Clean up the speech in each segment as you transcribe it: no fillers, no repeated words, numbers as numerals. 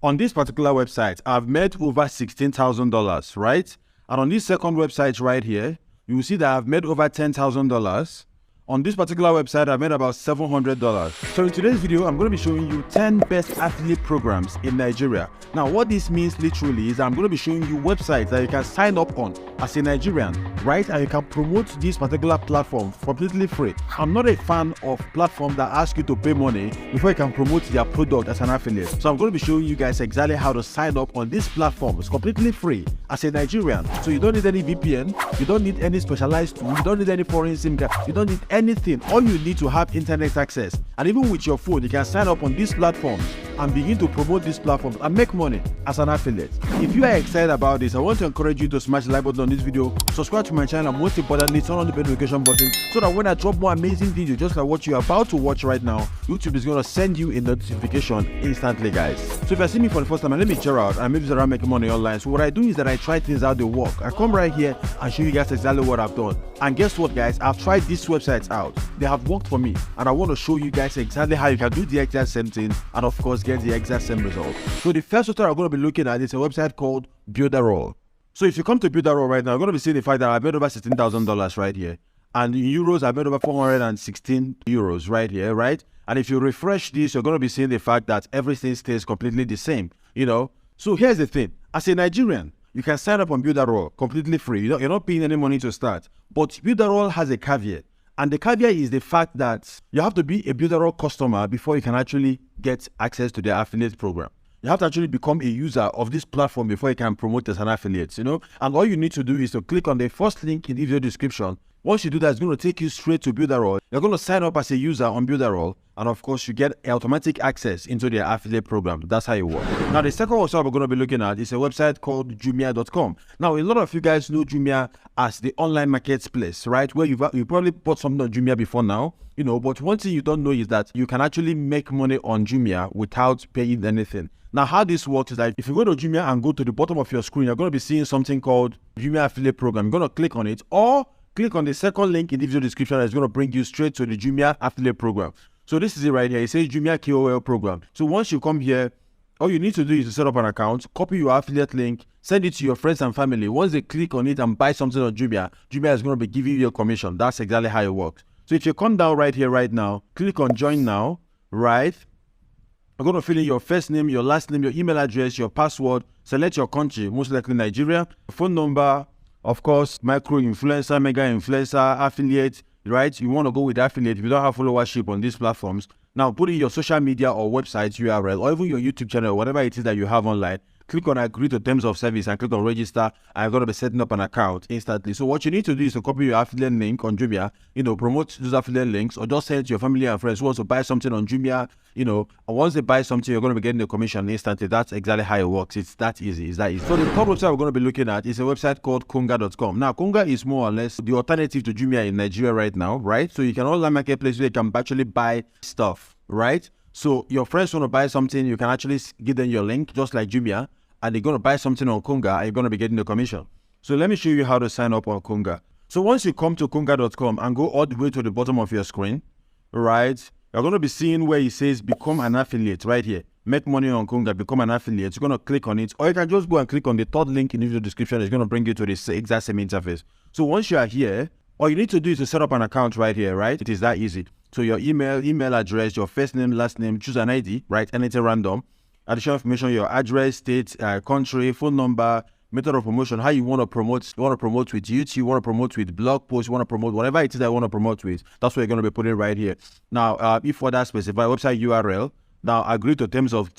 On this particular website, I've made over $16,000, right? And on this second website right here, you will see that I've made over $10,000. On this particular website, I made about $700. So in today's video, I'm going to be showing you 10 best affiliate programs in Nigeria. Now, what this means literally is I'm going to be showing you websites that you can sign up on as a Nigerian, right? And you can promote this particular platform completely free. I'm not a fan of platforms that ask you to pay money before you can promote their product as an affiliate. So I'm going to be showing you guys exactly how to sign up on this platform. It's completely free as a Nigerian. So you don't need any VPN, you don't need any specialized tool, you don't need any foreign SIM card, you don't need anything. All you need to have internet access, and even with your phone you can sign up on this platform and begin to promote this platform and make money as an affiliate. If you are excited about this, I want to encourage you to smash the like button on this video, subscribe to my channel, and most importantly turn on the notification button so that when I drop more amazing videos just like what you're about to watch right now, YouTube is going to send you a notification instantly, guys. So if you see me for the first time, my name is Gerald and I'm maybe around making money online. So what I do is that I try things out, they work. I come right here and show you guys exactly what I've done. And guess what, guys? I've tried these websites out. They have worked for me, and I want to show you guys exactly how you can do the exact same thing and of course get the exact same result. So the first website I'm going to be looking at is a website called Builderall. So if you come to Builderall right now, you're going to be seeing the fact that I made over $16,000 right here, and in euros I made over 416 euros right here, right? And if you refresh this, you're going to be seeing the fact that everything stays completely the same, you know. So here's the thing: as a Nigerian, you can sign up on Builderall completely free. You're not paying any money to start. But Builderall has a caveat. And the caveat is the fact that you have to be a Builderall customer before you can actually get access to their affiliate program. You have to actually become a user of this platform before you can promote as an affiliate, you know. And all you need to do is to click on the first link in the video description. Once you do that, it's going to take you straight to Builderall. You're going to sign up as a user on Builderall, and of course you get automatic access into their affiliate program. That's how it works. Now the second website we're going to be looking at is a website called Jumia.com. Now a lot of you guys know Jumia as the online marketplace, right? Where you probably bought something on Jumia before now, you know, but one thing you don't know is that you can actually make money on Jumia without paying anything. Now how this works is that if you go to Jumia and go to the bottom of your screen, you're going to be seeing something called Jumia affiliate program. You're going to click on it, or click on the second link in the video description. It's going to bring you straight to the Jumia affiliate program. So this is it right here. It says Jumia KOL program. So once you come here, all you need to do is to set up an account, copy your affiliate link, send it to your friends and family. Once they click on it and buy something on Jumia, Jumia is going to be giving you a commission. That's exactly how it works. So if you come down right here right now, click on join now, right? You're going to fill in your first name, your last name, your email address, your password, select your country, most likely Nigeria, phone number, of course, micro influencer, mega influencer, affiliate, right? You want to go with affiliate if you don't have followership on these platforms. Now put in your social media or website URL, or even your YouTube channel, whatever it is that you have online. Click on agree to terms of service and click on register, and you're going to be setting up an account instantly. So what you need to do is to copy your affiliate link on Jumia, you know, promote those affiliate links, or just send it to your family and friends who want to buy something on Jumia, you know, and once they buy something, you're going to be getting the commission instantly. That's exactly how it works. It's that easy. It's that easy. So the third website we're going to be looking at is a website called Conga.com. Now, Conga is more or less the alternative to Jumia in Nigeria right now, right? So you can online marketplace where you can actually buy stuff, right? So your friends want to buy something, you can actually give them your link, just like Jumia, and they're going to buy something on Conga, and you're going to be getting the commission. So let me show you how to sign up on Conga. So once you come to Conga.com and go all the way to the bottom of your screen, right, you're going to be seeing where it says become an affiliate right here. Make money on Conga, become an affiliate. You're going to click on it, or you can just go and click on the third link in the video description. It's going to bring you to the exact same interface. So once you are here, all you need to do is to set up an account right here, right? It is that easy. So your email address, your first name, last name, choose an ID, right? Anything random. Additional information, your address, state, country, phone number, method of promotion, how you want to promote. You want to promote with YouTube, you want to promote with blog posts, you want to promote whatever it is that you want to promote with. That's what you're going to be putting right here. Now, if for that specified website URL, now agree to terms of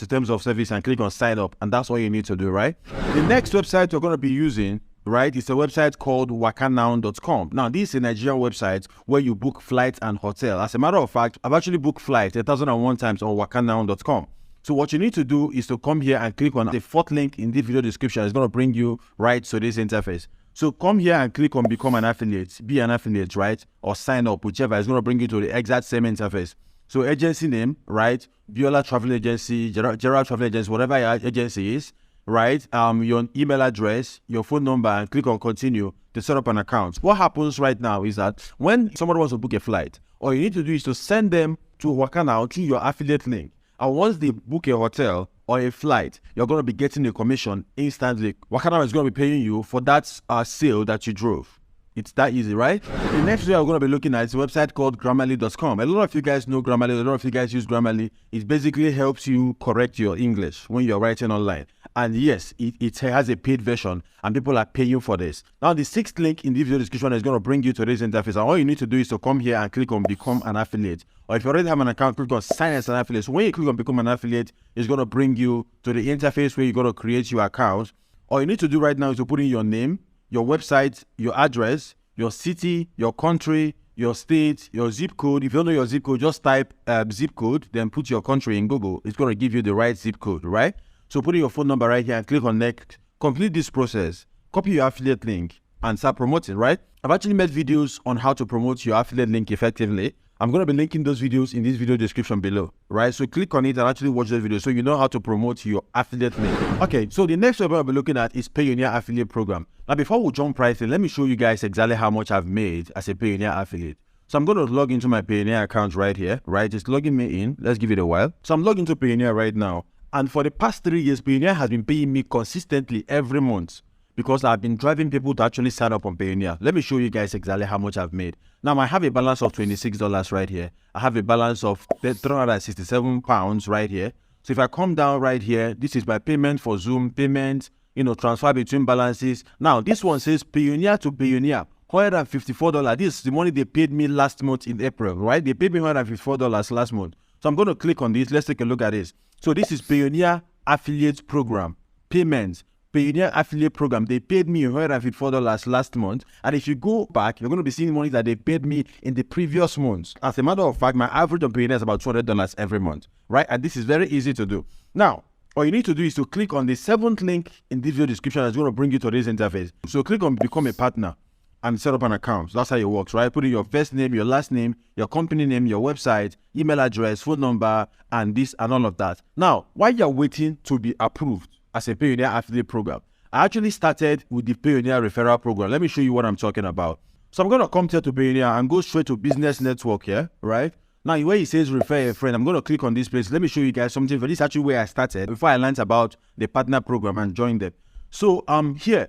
service and click on sign up, and that's what you need to do, right? The next website you're going to be using, right, it's a website called Wakanow.com. Now, this is a Nigerian website where you book flights and hotel. As a matter of fact, I've actually booked flights 1,001 times on Wakanow.com. So what you need to do is to come here and click on the fourth link in the video description. It's going to bring you right to this interface. So come here and click on become an affiliate, be an affiliate, right? Or sign up, whichever. It's going to bring you to the exact same interface. So agency name, right? Biola Travel Agency, Gerald Travel Agency, whatever your agency is, right? Your email address, your phone number, and click on continue to set up an account. What happens right now is that when somebody wants to book a flight, all you need to do is to send them to Wakanow through your affiliate link. And once they book a hotel or a flight, you're going to be getting a commission instantly. Wakanow is going to be paying you for that sale that you drove. It's that easy, right? The next video we're going to be looking at is a website called Grammarly.com. A lot of you guys know Grammarly. A lot of you guys use Grammarly. It basically helps you correct your English when you're writing online. And yes, it has a paid version and people are paying for this. Now, the 6th link in the video description is going to bring you to this interface. And all you need to do is to come here and click on Become an Affiliate. Or if you already have an account, click on Sign as an Affiliate. So when you click on Become an Affiliate, it's going to bring you to the interface where you're going to create your account. All you need to do right now is to put in your name, your website, your address, your city, your country, your state, your zip code. If you don't know your zip code, just type zip code, then put your country in Google. It's going to give you the right zip code, right? So put in your phone number right here and click on Next. Complete this process. Copy your affiliate link and start promoting, right? I've actually made videos on how to promote your affiliate link effectively. I'm going to be linking those videos in this video description below, right? So click on it and actually watch those videos so you know how to promote your affiliate link. Okay, so the next website I'll be looking at is Payoneer Affiliate Program. Now, before we jump right in, let me show you guys exactly how much I've made as a Payoneer affiliate. So I'm going to log into my Payoneer account right here, right? Just logging me in. Let's give it a while. So I'm logged into Payoneer right now. And for the past 3 years, Payoneer has been paying me consistently every month because I've been driving people to actually sign up on Payoneer. Let me show you guys exactly how much I've made. Now, I have a balance of $26 right here. I have a balance of £367 right here. So if I come down right here, this is my payment for Zoom, payment, transfer between balances. Now, this one says Payoneer to Payoneer, $154. This is the money they paid me last month in April, right? They paid me $154 last month. So I'm going to click on this. Let's take a look at this. So this is Payoneer Affiliate Program, payments. Payoneer Affiliate Program, they paid me $154 last month. And if you go back, you're going to be seeing money that they paid me in the previous months. As a matter of fact, my average on Payoneer is about $200 every month, right? And this is very easy to do. Now, all you need to do is to click on the 7th link in this video description that's going to bring you to this interface. So click on Become a Partner and set up an account. That's how it works, right? Put in your first name, your last name, your company name, your website, email address, phone number, and this and all of that. Now, while you're waiting to be approved as a Payoneer affiliate program, I actually started with the Payoneer referral program. Let me show you what I'm talking about. So I'm going to come here to Payoneer and go straight to business network here, right? Now, where it says refer a friend, I'm going to click on this place. Let me show you guys something. For this is actually where I started before I learned about the partner program and joined them. So here,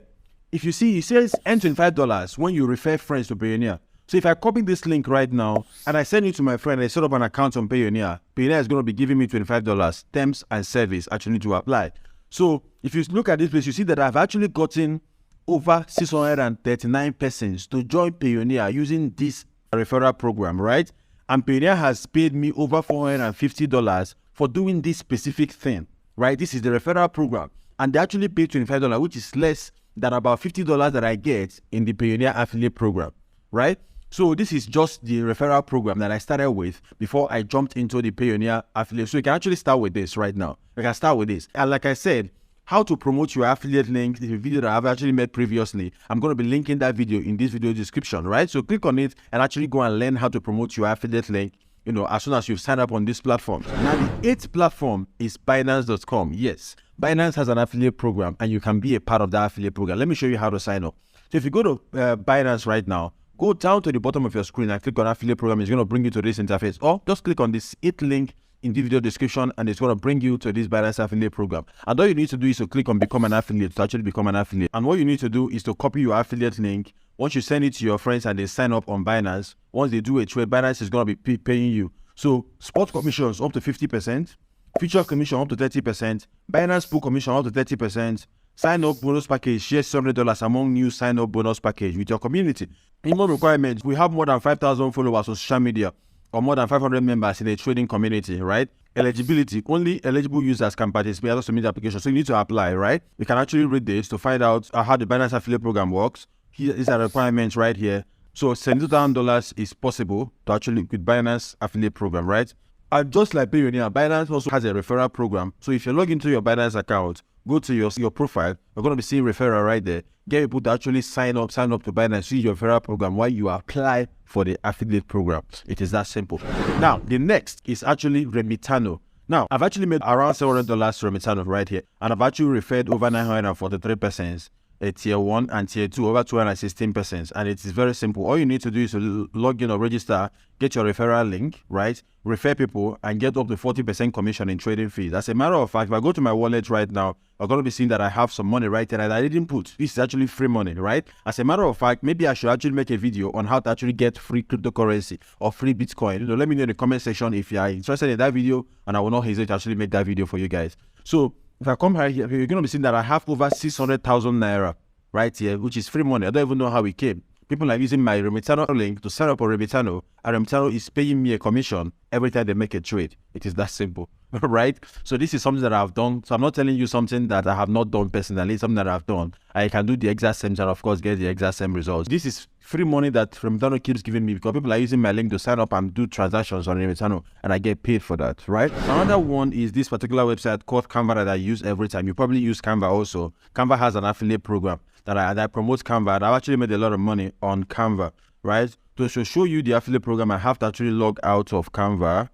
if you see, it says earn $25 when you refer friends to Payoneer. So if I copy this link right now and I send it to my friend and I set up an account on Payoneer, Payoneer is going to be giving me $25, terms and service actually to apply. So if you look at this place, you see that I've actually gotten over 639 persons to join Payoneer using this referral program, right? And Payoneer has paid me over $450 for doing this specific thing, right? This is the referral program. And they actually paid $25, which is less than about $50 that I get in the Payoneer affiliate program, right? So this is just the referral program that I started with before I jumped into the Payoneer affiliate. So you can actually start with this right now. You can start with this. And like I said, how to promote your affiliate link is a video that I've actually made previously. I'm going to be linking that video in this video description, right? So click on it and actually go and learn how to promote your affiliate link, as soon as you've signed up on this platform. Now, the 8th platform is Binance.com. Yes, Binance has an affiliate program and you can be a part of that affiliate program. Let me show you how to sign up. So if you go to Binance right now, go down to the bottom of your screen and click on affiliate program. It's going to bring you to this interface, or just click on this 8th link in the video description and it's going to bring you to this Binance affiliate program. And all you need to do is to click on become an affiliate to actually become an affiliate. And what you need to do is to copy your affiliate link. Once you send it to your friends and they sign up on Binance, once they do a trade, Binance is going to be paying you. So spot commissions up to 50%, feature commission up to 30%, Binance pool commission up to 30%, sign up bonus package, share $700 among new sign up bonus package with your community. Minimum requirements, we have more than 5,000 followers on social media or more than 500 members in the trading community, right? Eligibility, only eligible users can participate in the submit application. So you need to apply, right? You can actually read this to find out how the Binance affiliate program works. Here is a requirement right here. So $72,000 is possible to actually with Binance affiliate program, right? And just like Payoneer, Binance also has a referral program. So if you log into your Binance account, go to your profile, you're going to be seeing referral right there. Get people to actually sign up to Binance, see your referral program while you apply for the affiliate program. It is that simple. Now, the next is actually remitano. Now, I've actually made around $700 remitano right here. And I've actually referred over 943 persons a tier 1 and tier 2 over 216 persons, and it is very simple. All you need to do is to log in or register, get your referral link, right? Refer people and get up to 40% commission in trading fees. As a matter of fact, if I go to my wallet right now, I'm going to be seeing that I have some money right there that I didn't put. This is actually free money, right? As a matter of fact, maybe I should actually make a video on how to actually get free cryptocurrency or free Bitcoin. Let me know in the comment section if you are interested in that video, and I will not hesitate to actually make that video for you guys. So if I come right here, you're going to be seeing that I have over 600,000 Naira right here, which is free money. I don't even know how it came. People are using my remitano link to sign up on remitano, and remitano is paying me a commission every time they make a trade. It is that simple, right? So this is something that I've done. So I'm not telling you something that I have not done personally, something that I've done. I can do the exact same and of course get the exact same results. This is free money that remitano keeps giving me because people are using my link to sign up and do transactions on remitano, and I get paid for that, right? Another one is this particular website called Canva that I use every time. You probably use Canva also. Canva has an affiliate program that promotes Canva, and I've actually made a lot of money on Canva, right? To show you the affiliate program, I have to actually log out of Canva.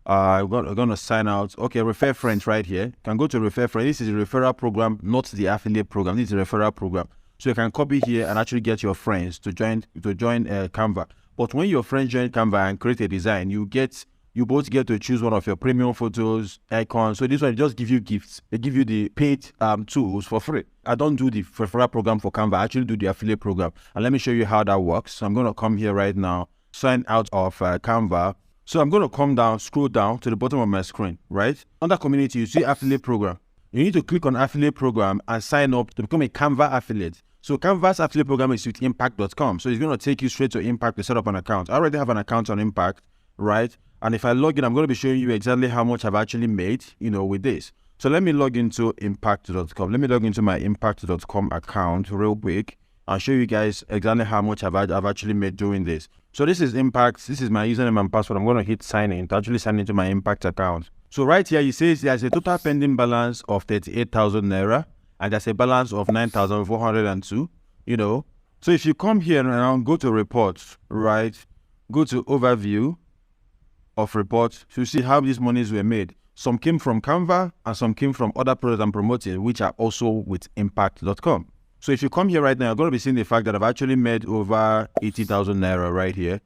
I'm going to sign out. Okay, refer friends right here. You can go to refer friends. This is a referral program, not the affiliate program. This is a referral program. So you can copy here and actually get your friends to join Canva. But when your friends join Canva and create a design, you both get to choose one of your premium photos, icons. So this one just give you gifts. They give you the paid tools for free. I don't do the referral program for Canva. I actually do the affiliate program. And let me show you how that works. So I'm going to come here right now, sign out of Canva. So I'm going to come down, scroll down to the bottom of my screen, right? Under community, you see affiliate program. You need to click on affiliate program and sign up to become a Canva affiliate. So Canva's affiliate program is with impact.com. So it's going to take you straight to Impact to set up an account. I already have an account on Impact, right? And if I log in, I'm going to be showing you exactly how much I've actually made, with this. So let me log into impact.com. Let me log into my impact.com account real quick. I'll show you guys exactly how much I've actually made doing this. So this is Impact. This is my username and password. I'm going to hit sign in to actually sign into my Impact account. So right here, it says there's a total pending balance of 38,000 Naira. And there's a balance of 9,402, So if you come here and go to reports, right? Go to overview of reports. You see how these monies were made. Some came from Canva and some came from other products I'm promoting, which are also with impact.com. So if you come here right now, you're going to be seeing the fact that I've actually made over 80,000 Naira right here.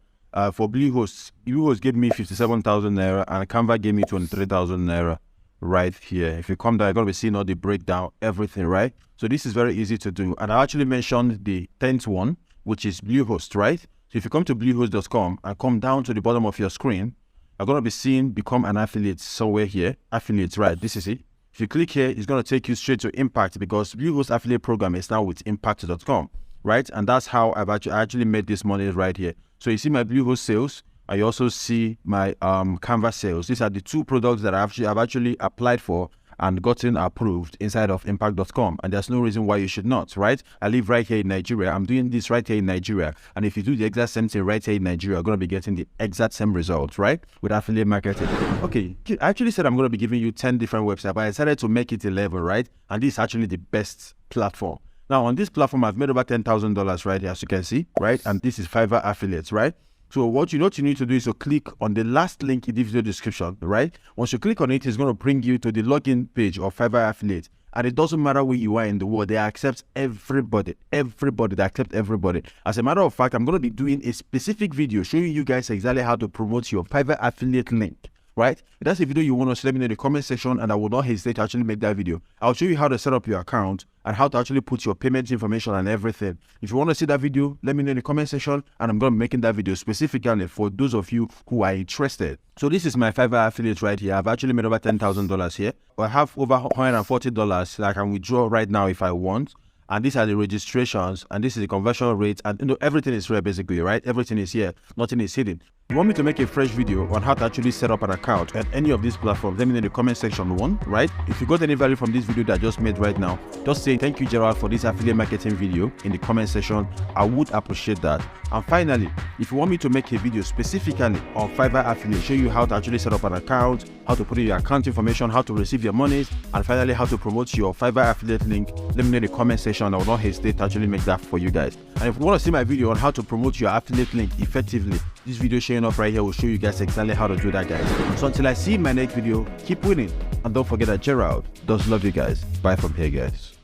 For Bluehost gave me 57,000 Naira and Canva gave me 23,000 Naira. Right here. If you come down, you're going to be seeing all the breakdown, everything, right? So this is very easy to do. And I actually mentioned the 10th one, which is Bluehost, right? So if you come to bluehost.com and come down to the bottom of your screen, you're going to be seeing become an affiliate somewhere here. Affiliates, right? This is it. If you click here, it's going to take you straight to Impact because Bluehost affiliate program is now with impact.com, right? And that's how I actually made this money right here. So you see my Bluehost sales. I also see my Canva sales. These are the two products that I've actually applied for and gotten approved inside of impact.com. And there's no reason why you should not, right? I live right here in Nigeria. I'm doing this right here in Nigeria. And if you do the exact same thing right here in Nigeria, you're going to be getting the exact same results, right? With affiliate marketing. Okay, I actually said I'm going to be giving you 10 different websites, but I decided to make it 11, right? And this is actually the best platform. Now, on this platform, I've made over $10,000 right here, as you can see, right? And this is Fiverr affiliates, right? So what you need to do is to click on the last link in the video description, right? Once you click on it, it's going to bring you to the login page of Fiverr Affiliate. And it doesn't matter where you are in the world, they accept everybody. They accept everybody. As a matter of fact, I'm going to be doing a specific video showing you guys exactly how to promote your Fiverr Affiliate link, right? If that's a video you want to see, let me know in the comment section and I will not hesitate to actually make that video. I'll show you how to set up your account and how to actually put your payment information and everything. If you want to see that video, let me know in the comment section and I'm going to be making that video specifically for those of you who are interested. So this is my Fiverr affiliate right here. I've actually made over $10,000 here. I have over $140 that I can withdraw right now if I want. And these are the registrations and this is the conversion rate and everything is here basically, right? Everything is here, nothing is hidden. If you want me to make a fresh video on how to actually set up an account at any of these platforms, let me know in the comment section right? If you got any value from this video that I just made right now, just say thank you Gerald for this affiliate marketing video in the comment section. I would appreciate that. And finally, if you want me to make a video specifically on Fiverr affiliate, show you how to actually set up an account, how to put in your account information, how to receive your monies, and finally how to promote your Fiverr affiliate link, let me know in the comment section. I will not hesitate to actually make that for you guys. And if you want to see my video on how to promote your affiliate link effectively, this video showing up right here will show you guys exactly how to do that, guys. So until I see you in my next video, keep winning and don't forget that Gerald does love you guys. Bye from here, guys.